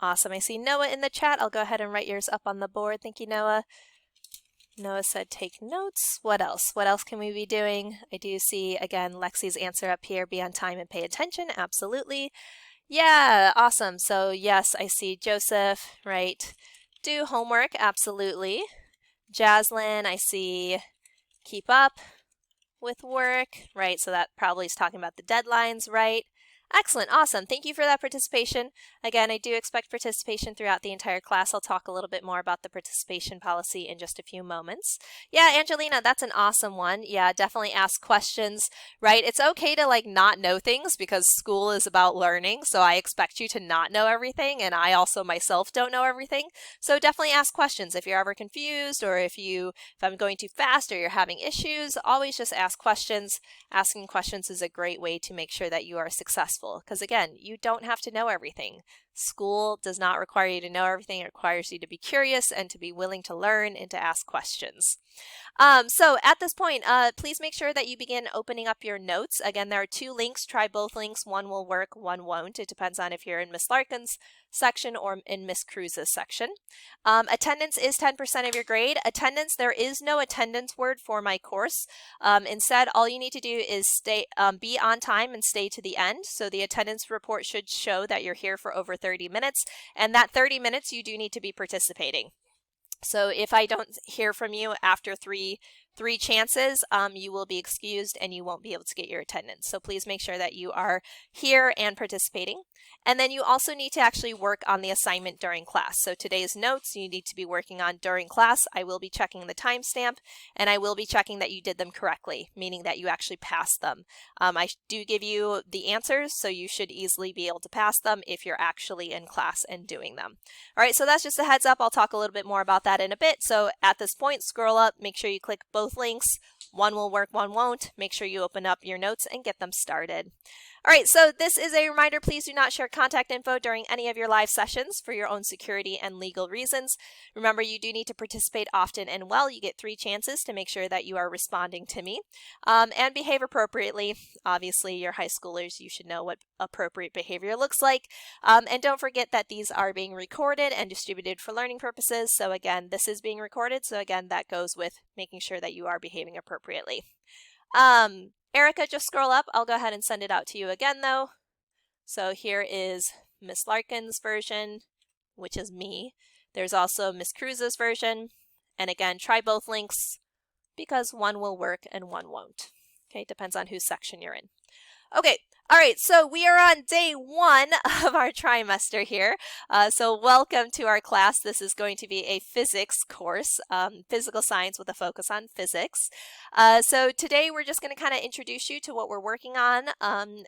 Awesome. I see Noah in the chat. I'll go ahead and write yours up on the board. Thank you, Noah. Noah said take notes. What else? What else can we be doing? I do see, again, Lexi's answer up here, be on time and pay attention. Absolutely. Yeah, awesome. So yes, I see Joseph, right? Do homework, absolutely. Jaslyn, I see keep up with work, right? So that probably is talking about the deadlines, right? Excellent, awesome. Thank you for that participation. Again, I do expect participation throughout the entire class. I'll talk a little bit more about the participation policy in just a few moments. Yeah, Angelina, that's an awesome one. Yeah, definitely ask questions, right? It's okay to like not know things because school is about learning. So I expect you to not know everything, and I also myself don't know everything. So definitely ask questions if you're ever confused, or if I'm going too fast or you're having issues, always just ask questions. Asking questions is a great way to make sure that you are successful. Because again, you don't have to know everything. School does not require you to know everything. It requires you to be curious and to be willing to learn and to ask questions. So at this point, please make sure that you begin opening up your notes. Again, there are 2 links. Try both links. One will work, one won't. It depends on if you're in Miss Larkin's section or in Miss Cruz's section. Attendance is 10% of your grade. Attendance, there is no attendance word for my course. Instead, all you need to do is be on time and stay to the end. So the attendance report should show that you're here for over 30 minutes. And that 30 minutes, you do need to be participating. So if I don't hear from you after three chances, you will be excused and you won't be able to get your attendance. So please make sure that you are here and participating. And then you also need to actually work on the assignment during class. So today's notes you need to be working on during class. I will be checking the timestamp, and I will be checking that you did them correctly, meaning that you actually passed them. I do give you the answers, so you should easily be able to pass them if you're actually in class and doing them. All right, so that's just a heads up. I'll talk a little bit more about that in a bit. So at this point, scroll up, make sure you click both links. One will work, one won't. Make sure you open up your notes and get them started. All right, so this is a reminder. Please do not share contact info during any of your live sessions for your own security and legal reasons. Remember, you do need to participate often and well. You get 3 chances to make sure that you are responding to me, and behave appropriately. Obviously, you're high schoolers. You should know what appropriate behavior looks like. And don't forget that these are being recorded and distributed for learning purposes. So again, this is being recorded. So again, that goes with making sure that you are behaving appropriately. Erica, just scroll up. I'll go ahead and send it out to you again, though. So here is Miss Larkin's version, which is me. There's also Miss Cruz's version. And again, try both links because one will work and one won't. Okay, depends on whose section you're in. Okay, all right, so we are on day 1 of our trimester here. So welcome to our class. This is going to be a physics course, physical science with a focus on physics. So today we're just going to kind of introduce you to what we're working on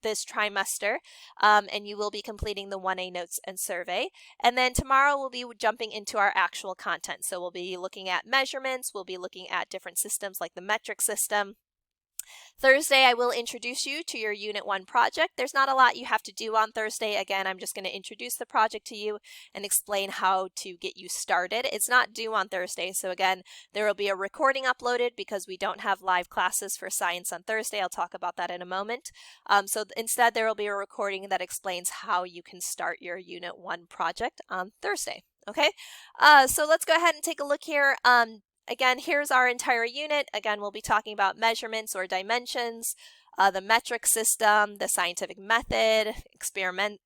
this trimester, and you will be completing the 1A notes and survey. And then tomorrow we'll be jumping into our actual content. So we'll be looking at measurements, we'll be looking at different systems like the metric system. Thursday, I will introduce you to your Unit 1 project. There's not a lot you have to do on Thursday. Again, I'm just going to introduce the project to you and explain how to get you started. It's not due on Thursday, so again, there will be a recording uploaded because we don't have live classes for science on Thursday. I'll talk about that in a moment. So instead, there will be a recording that explains how you can start your Unit 1 project on Thursday. Okay, so let's go ahead and take a look here. Again, here's our entire unit. Again, we'll be talking about measurements or dimensions, the metric system, the scientific method,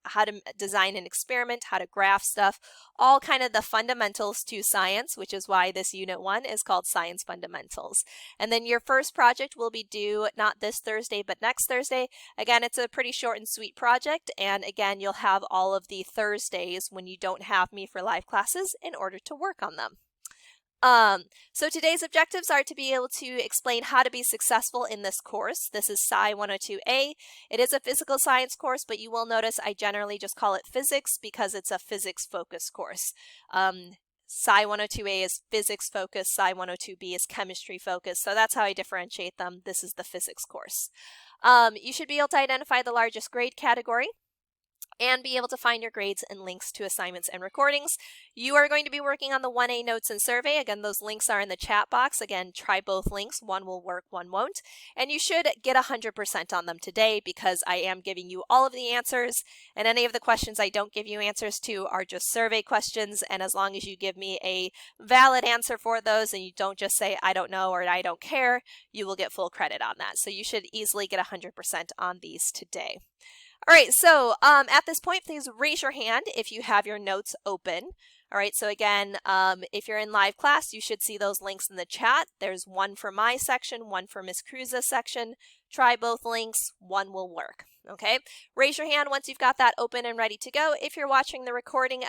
how to design an experiment, how to graph stuff, all kind of the fundamentals to science, which is why this Unit 1 is called Science Fundamentals. And then your first project will be due not this Thursday, but next Thursday. Again, it's a pretty short and sweet project. And again, you'll have all of the Thursdays when you don't have me for live classes in order to work on them. So today's objectives are to be able to explain how to be successful in this course. This is SCI102A. It is a physical science course, but you will notice I generally just call it physics because it's a physics-focused course. SCI102A is physics-focused, SCI102B is chemistry-focused, so that's how I differentiate them. This is the physics course. You should be able to identify the largest grade category. and be able to find your grades and links to assignments and recordings. You are going to be working on the 1A notes and survey. Again, those links are in the chat box. Again, try both links. One will work, one won't. And you should get 100% on them today because I am giving you all of the answers, and any of the questions I don't give you answers to are just survey questions, and as long as you give me a valid answer for those and you don't just say I don't know or I don't care, you will get full credit on that. So you should easily get 100% on these today. All right, so at this point, please raise your hand if you have your notes open. All right, so again, if you're in live class, you should see those links in the chat. There's one for my section, one for Ms. Cruz's section. Try both links, one will work, okay? Raise your hand once you've got that open and ready to go. If you're watching the recording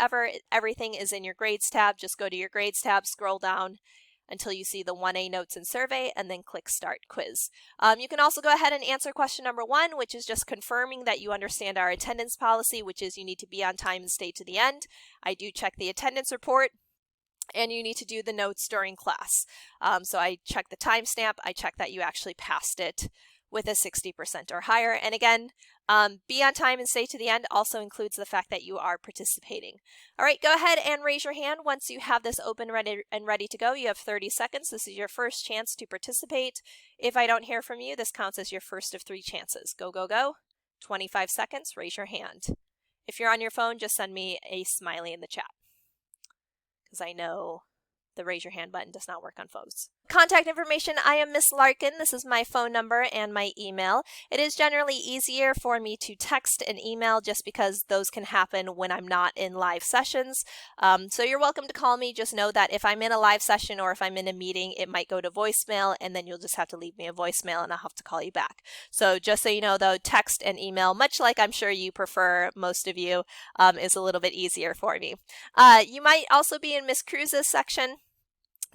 everything is in your grades tab. Just go to your grades tab, scroll down until you see the 1A notes and survey, and then click Start Quiz. You can also go ahead and answer question number 1, which is just confirming that you understand our attendance policy, which is you need to be on time and stay to the end. I do check the attendance report, and you need to do the notes during class. So I check the timestamp, I check that you actually passed it with a 60% or higher. And again, be on time and stay to the end also includes the fact that you are participating. All right, go ahead and raise your hand once you have this open and ready to go. You have 30 seconds. This is your first chance to participate. If I don't hear from you, this counts as your first of 3 chances. Go, go, go. 25 seconds, raise your hand. If you're on your phone, just send me a smiley in the chat, because I know the raise your hand button does not work on phones. Contact information, I am Miss Larkin. This is my phone number and my email. It is generally easier for me to text and email just because those can happen when I'm not in live sessions. So you're welcome to call me. Just know that if I'm in a live session or if I'm in a meeting, it might go to voicemail, and then you'll just have to leave me a voicemail and I'll have to call you back. So just so you know though, text and email, much like I'm sure you prefer, most of you, is a little bit easier for me. You might also be in Miss Cruz's section.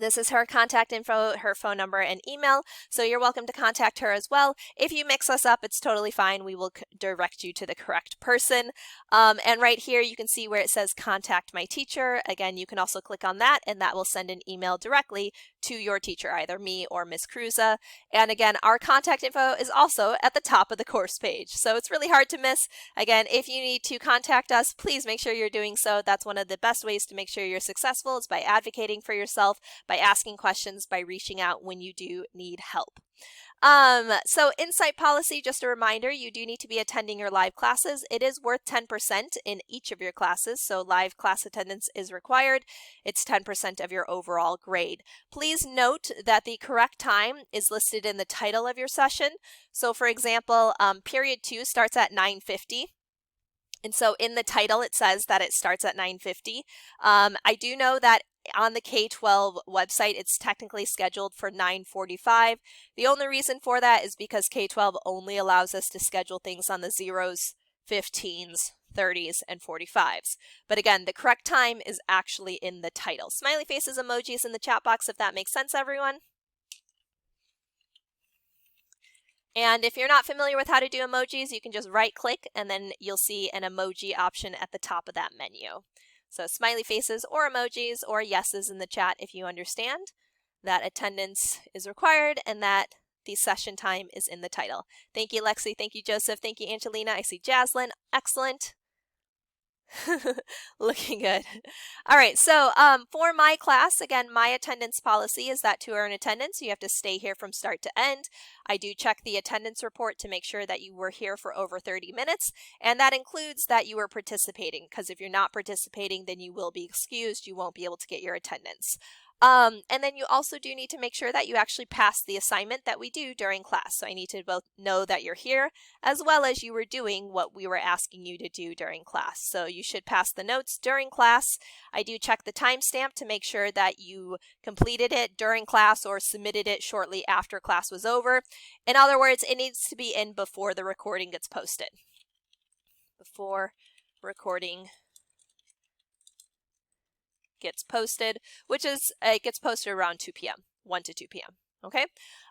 This is her contact info, her phone number, and email, so you're welcome to contact her as well. If you mix us up, it's totally fine. We will direct you to the correct person. And right here, you can see where it says contact my teacher. Again, you can also click on that, and that will send an email directly to your teacher, either me or Ms. Cruza. And again, our contact info is also at the top of the course page, so it's really hard to miss. Again, if you need to contact us, please make sure you're doing so. That's one of the best ways to make sure you're successful, is by advocating for yourself, by asking questions, by reaching out when you do need help. So insight policy, just a reminder, you do need to be attending your live classes. It is worth 10% in each of your classes, so live class attendance is required. It's 10% of your overall grade. Please note that the correct time is listed in the title of your session. So for example, period 2 starts at 9:50. And so in the title, it says that it starts at 9:50. I do know that on the K-12 website, it's technically scheduled for 9:45. The only reason for that is because K-12 only allows us to schedule things on the 0s, 15s, 30s, and 45s. But again, the correct time is actually in the title. Smiley faces, emojis in the chat box if that makes sense, everyone. And if you're not familiar with how to do emojis, you can just right click and then you'll see an emoji option at the top of that menu. So smiley faces or emojis or yeses in the chat if you understand that attendance is required and that the session time is in the title. Thank you, Lexi. Thank you, Joseph. Thank you, Angelina. I see Jaslyn. Excellent. Looking good. All right, so for my class, again, my attendance policy is that to earn attendance, you have to stay here from start to end. I do check the attendance report to make sure that you were here for over 30 minutes, and that includes that you were participating, because if you're not participating, then you will be excused. You won't be able to get your attendance. And then you also do need to make sure that you actually pass the assignment that we do during class. So I need to both know that you're here as well as you were doing what we were asking you to do during class. So you should pass the notes during class. I do check the timestamp to make sure that you completed it during class or submitted it shortly after class was over. In other words, it needs to be in before the recording gets posted. Before recording gets posted, which is, it gets posted around 2 p.m., 1 to 2 p.m., okay?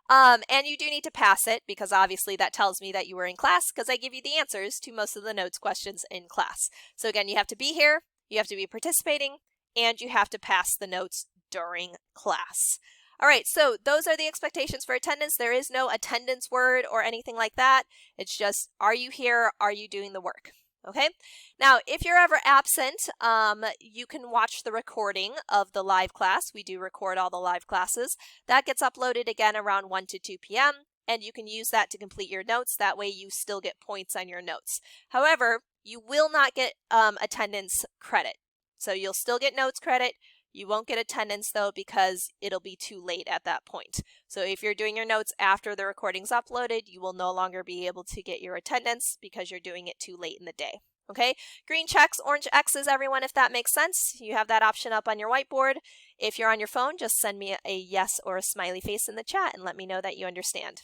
And you do need to pass it because obviously that tells me that you were in class because I give you the answers to most of the notes questions in class. So again, you have to be here, you have to be participating, and you have to pass the notes during class. All right, so those are the expectations for attendance. There is no attendance word or anything like that. It's just, are you here? Are you doing the work? Okay, now if you're ever absent, you can watch the recording of the live class. We do record all the live classes. That gets uploaded again around 1 to 2 p.m. and you can use that to complete your notes. That way you still get points on your notes. However, you will not get attendance credit. So you'll still get notes credit. You won't get attendance though because it'll be too late at that point. So if you're doing your notes after the recording's uploaded, you will no longer be able to get your attendance because you're doing it too late in the day. Okay, green checks, orange X's, everyone, if that makes sense. You have that option up on your whiteboard. If you're on your phone, just send me a yes or a smiley face in the chat and let me know that you understand.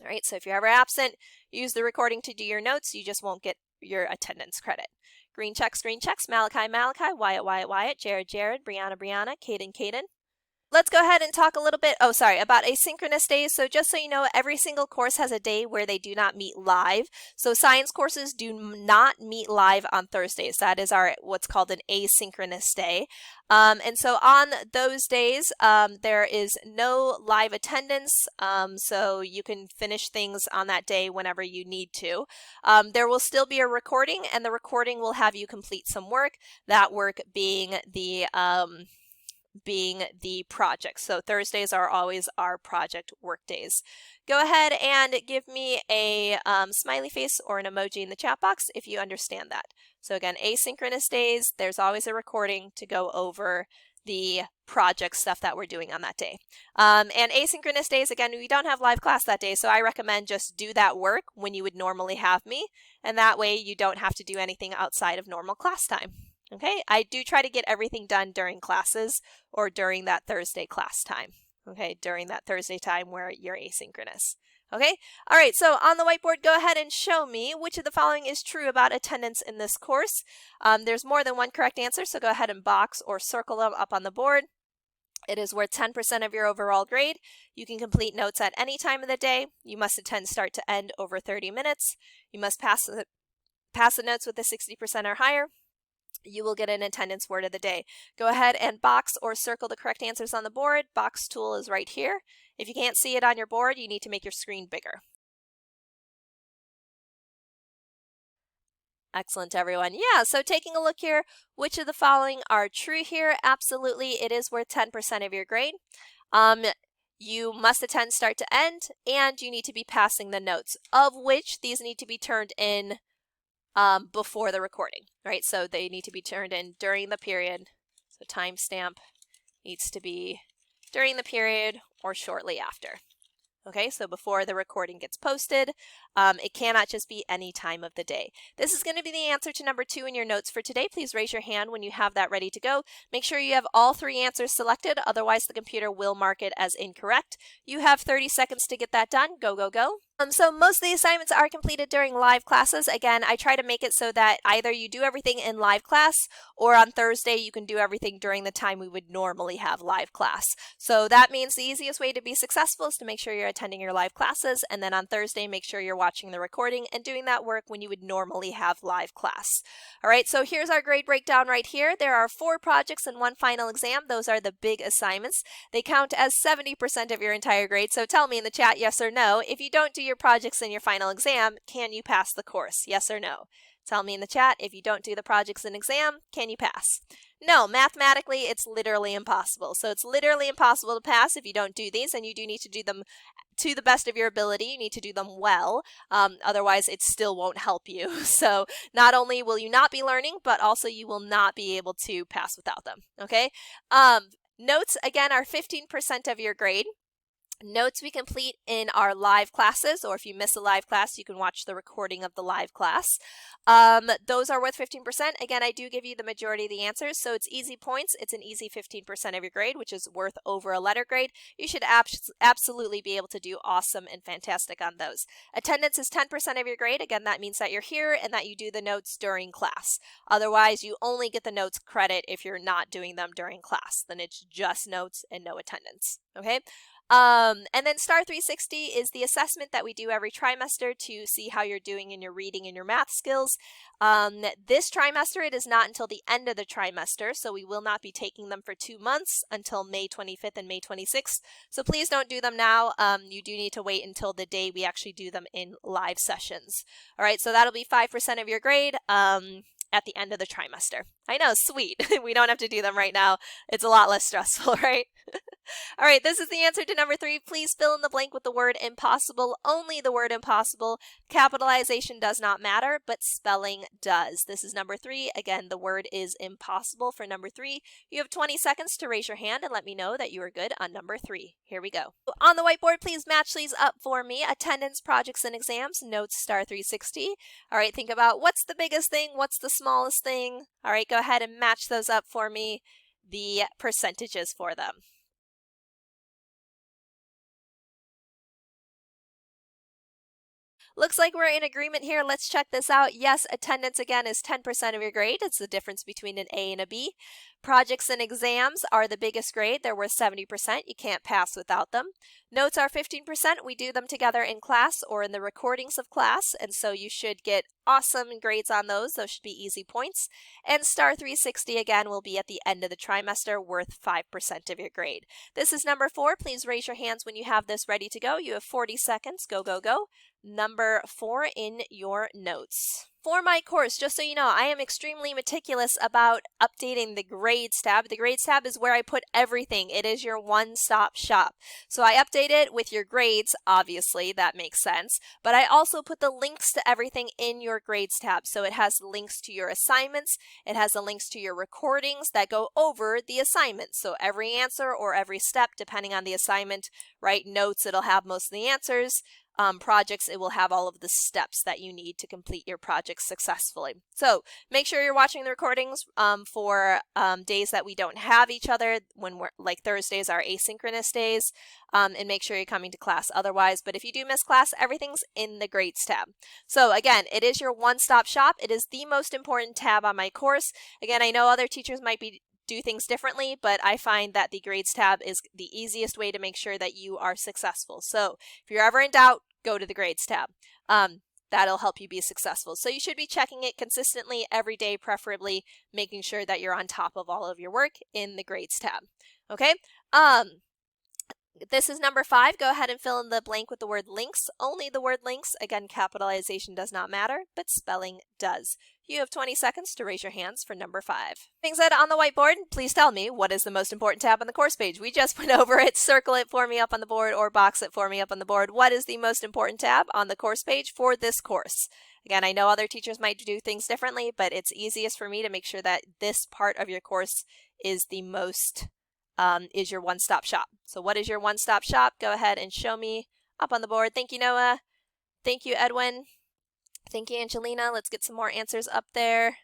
All right, so if you're ever absent, use the recording to do your notes. You just won't get your attendance credit. Green checks, Malachi, Wyatt, Jared, Brianna, Caden. Let's go ahead and talk a little bit, about asynchronous days. So just so you know, every single course has a day where they do not meet live. So science courses do not meet live on Thursdays. That is our what's called an asynchronous day. And so on those days, there is no live attendance, so you can finish things on that day whenever you need to. There will still be a recording, and the recording will have you complete some work, that work being the project. So Thursdays are always our project work days. Go ahead and give me a smiley face or an emoji in the chat box if you understand that. So again, asynchronous days, there's always a recording to go over the project stuff that we're doing on that day. And asynchronous days, again, we don't have live class that day, so I recommend just do that work when you would normally have me, and that way you don't have to do anything outside of normal class time. Okay, I do try to get everything done during classes or during that Thursday class time. Okay, during that Thursday time where you're asynchronous. Okay, all right, so on the whiteboard, go ahead and show me which of the following is true about attendance in this course. There's more than one correct answer, so go ahead and box or circle them up on the board. It is worth 10% of your overall grade. You can complete notes at any time of the day. You must attend start to end over 30 minutes. You must pass the notes with a 60% or higher. You will get an attendance word of the day. Go ahead and box or circle the correct answers on the board. Box tool is right here. If you can't see it on your board, you need to make your screen bigger. Excellent, everyone. Yeah, so taking a look here, which of the following are true here? Absolutely, it is worth 10% of your grade. You must attend start to end, and you need to be passing the notes, of which these need to be turned in before the recording, right? So they need to be turned in during the period. So timestamp needs to be during the period or shortly after. Okay, so before the recording gets posted, it cannot just be any time of the day. This is going to be the answer to number 2 in your notes for today. Please raise your hand when you have that ready to go. Make sure you have all 3 answers selected, otherwise the computer will mark it as incorrect. You have 30 seconds to get that done. Go, go, go. So most of the assignments are completed during live classes. Again, I try to make it so that either you do everything in live class or on Thursday you can do everything during the time we would normally have live class. So that means the easiest way to be successful is to make sure you're attending your live classes, and then on Thursday make sure you're watching the recording and doing that work when you would normally have live class. All right, so here's our grade breakdown right here. There are 4 projects and 1 final exam. Those are the big assignments. They count as 70% of your entire grade. So tell me in the chat yes or no. If you don't do your projects in your final exam, can you pass the course? Yes or no? Tell me in the chat, if you don't do the projects and exam, can you pass? No, mathematically, it's literally impossible. So it's literally impossible to pass if you don't do these, and you do need to do them to the best of your ability. You need to do them well. Otherwise, it still won't help you. So not only will you not be learning, but also you will not be able to pass without them. Okay? Notes, again, are 15% of your grade. Notes we complete in our live classes, or if you miss a live class, you can watch the recording of the live class. Those are worth 15%. Again, I do give you the majority of the answers, so it's easy points. It's an easy 15% of your grade, which is worth over a letter grade. You should absolutely be able to do awesome and fantastic on those. Attendance is 10% of your grade. Again, that means that you're here and that you do the notes during class. Otherwise, you only get the notes credit if you're not doing them during class. Then it's just notes and no attendance. Okay? And then STAR 360 is the assessment that we do every trimester to see how you're doing in your reading and your math skills. This trimester, it is not until the end of the trimester, so we will not be taking them for 2 months until May 25th and May 26th. So please don't do them now. You do need to wait until the day we actually do them in live sessions. All right, so that'll be 5% of your grade at the end of the trimester. I know, sweet. We don't have to do them right now. It's a lot less stressful, right? All right, this is the answer to number 3. Please fill in the blank with the word impossible, only the word impossible. Capitalization does not matter, but spelling does. This is number 3. Again, the word is impossible for number 3. You have 20 seconds to raise your hand and let me know that you are good on number 3. Here we go. On the whiteboard, please match these up for me. Attendance, projects, and exams, notes, STAR 360. All right, think about what's the biggest thing, what's the smallest thing. All right, go ahead and match those up for me, the percentages for them. Looks like we're in agreement here. Let's check this out. Yes, attendance again is 10% of your grade. It's the difference between an A and a B. Projects and exams are the biggest grade. They're worth 70%. You can't pass without them. Notes are 15%. We do them together in class or in the recordings of class, and so you should get awesome grades on those. Those should be easy points. And STAR 360 again will be at the end of the trimester, worth 5% of your grade. This is number 4. Please raise your hands when you have this ready to go. You have 40 seconds. Go, go, go. Number 4 in your notes. For my course, just so you know, I am extremely meticulous about updating the grades tab. The grades tab is where I put everything. It is your one-stop shop. So I update it with your grades, obviously, that makes sense. But I also put the links to everything in your grades tab. So it has links to your assignments. It has the links to your recordings that go over the assignment. So every answer or every step, depending on the assignment, right? Notes, it'll have most of the answers. Projects, it will have all of the steps that you need to complete your project successfully. So make sure you're watching the recordings for days that we don't have each other, when we're like Thursdays are asynchronous days, and make sure you're coming to class otherwise. But if you do miss class, everything's in the grades tab. So again, it is your one-stop shop. It is the most important tab on my course. Again, I know other teachers might do things differently, but I find that the grades tab is the easiest way to make sure that you are successful. So if you're ever in doubt, go to the grades tab. That'll help you be successful. So you should be checking it consistently every day, preferably making sure that you're on top of all of your work in the grades tab. Okay? This is number 5. Go ahead and fill in the blank with the word links. Only the word links. Again, capitalization does not matter, but spelling does. You have 20 seconds to raise your hands for number 5. Being said, on the whiteboard, please tell me what is the most important tab on the course page. We just went over it. Circle it for me up on the board or box it for me up on the board. What is the most important tab on the course page for this course? Again, I know other teachers might do things differently, but it's easiest for me to make sure that this part of your course is the most is your one-stop shop. So what is your one-stop shop? Go ahead and show me up on the board. Thank you, Noah. Thank you, Edwin. Thank you, Angelina. Let's get some more answers up there.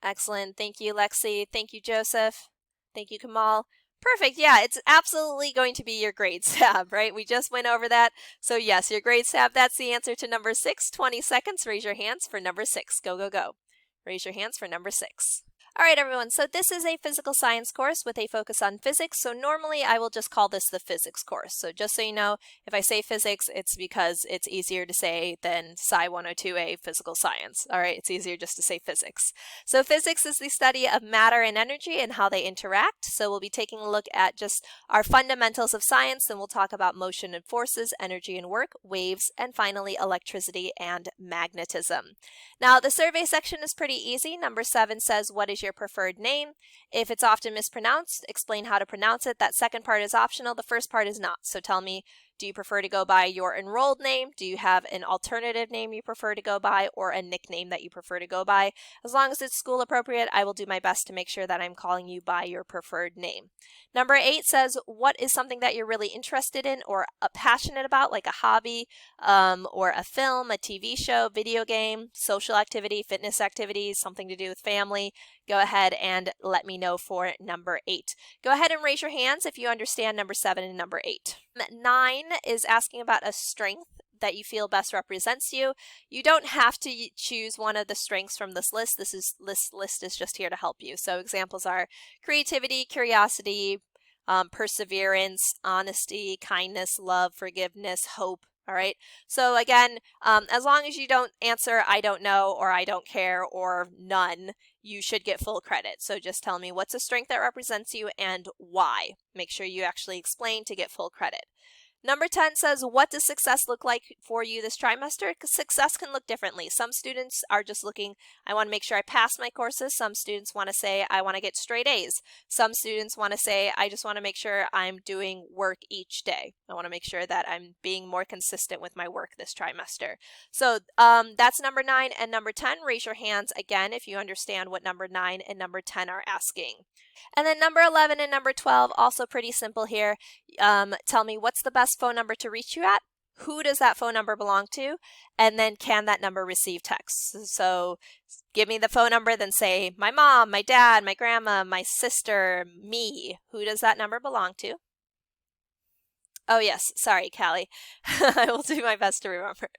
Excellent. Thank you, Lexi. Thank you, Joseph. Thank you, Kamal. Perfect. Yeah, it's absolutely going to be your grades tab, right? We just went over that. So yes, your grades tab, that's the answer to number 6. 20 seconds. Raise your hands for number 6. Go, go, go. Raise your hands for number 6. All right, everyone, so this is a physical science course with a focus on physics. So normally I will just call this the physics course. So just so you know, if I say physics, it's because it's easier to say than SCI102A physical science. All right, it's easier just to say physics. So physics is the study of matter and energy and how they interact. So we'll be taking a look at just our fundamentals of science, and we'll talk about motion and forces, energy and work, waves, and finally electricity and magnetism. Now the survey section is pretty easy. Number 7 says, what is your preferred name? If it's often mispronounced, explain how to pronounce it. That second part is optional. The first part is not. So tell me, do you prefer to go by your enrolled name? Do you have an alternative name you prefer to go by, or a nickname that you prefer to go by? As long as it's school appropriate, I will do my best to make sure that I'm calling you by your preferred name. Number 8 says, what is something that you're really interested in or passionate about, like a hobby, or a film, a TV show, video game, social activity, fitness activities, something to do with family? Go ahead and let me know for number 8. Go ahead and raise your hands if you understand number 7 and number 8. 9 is asking about a strength that you feel best represents you. You don't have to choose one of the strengths from this list. This list is just here to help you. So examples are creativity, curiosity, perseverance, honesty, kindness, love, forgiveness, hope. All right. So again, as long as you don't answer I don't know or I don't care or none, you should get full credit. So just tell me what's a strength that represents you and why. Make sure you actually explain to get full credit. Number 10 says, what does success look like for you this trimester? Because success can look differently. Some students are just looking, I want to make sure I pass my courses. Some students want to say, I want to get straight A's. Some students want to say, I just want to make sure I'm doing work each day. I want to make sure that I'm being more consistent with my work this trimester. So that's number 9 and number 10. Raise your hands again if you understand what number 9 and number 10 are asking. And then number 11 and number 12, also pretty simple here. Tell me what's the best phone number to reach you at? Who does that phone number belong to? And then can that number receive text? So give me the phone number, then say my mom, my dad, my grandma, my sister, me. Who does that number belong to? Oh yes, sorry, Callie. I will do my best to remember.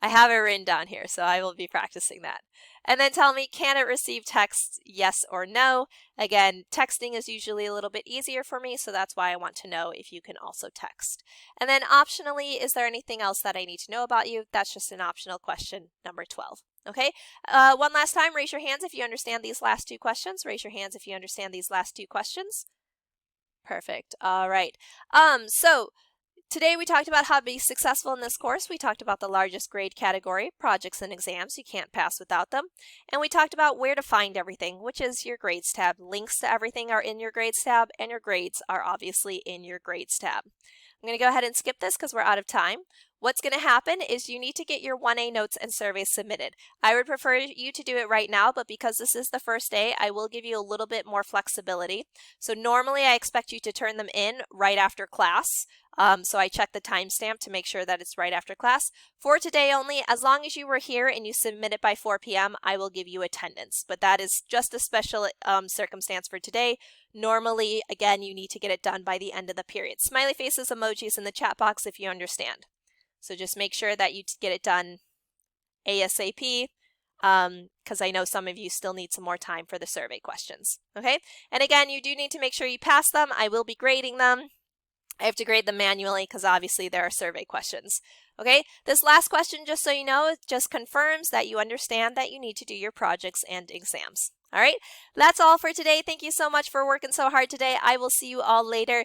I have it written down here, so I will be practicing that. And then tell me, can it receive text, yes or no? Again, texting is usually a little bit easier for me, so that's why I want to know if you can also text. And then optionally, is there anything else that I need to know about you? That's just an optional question, number 12. Okay, one last time, raise your hands if you understand these last 2 questions. Raise your hands if you understand these last 2 questions. Perfect. All right. So today we talked about how to be successful in this course. We talked about the largest grade category, projects and exams. You can't pass without them. And we talked about where to find everything, which is your grades tab. Links to everything are in your grades tab, and your grades are obviously in your grades tab. I'm going to go ahead and skip this because we're out of time. What's going to happen is you need to get your 1A notes and surveys submitted. I would prefer you to do it right now, but because this is the first day, I will give you a little bit more flexibility. So normally I expect you to turn them in right after class. So I check the timestamp to make sure that it's right after class. For today only, as long as you were here and you submit it by 4 p.m., I will give you attendance. But that is just a special circumstance for today. Normally, again, you need to get it done by the end of the period. Smiley faces, emojis in the chat box if you understand. So just make sure that you get it done ASAP, because I know some of you still need some more time for the survey questions. Okay, and again, you do need to make sure you pass them. I will be grading them. I have to grade them manually because obviously there are survey questions. Okay, this last question, just so you know, it just confirms that you understand that you need to do your projects and exams. All right, that's all for today. Thank you so much for working so hard today. I will see you all later.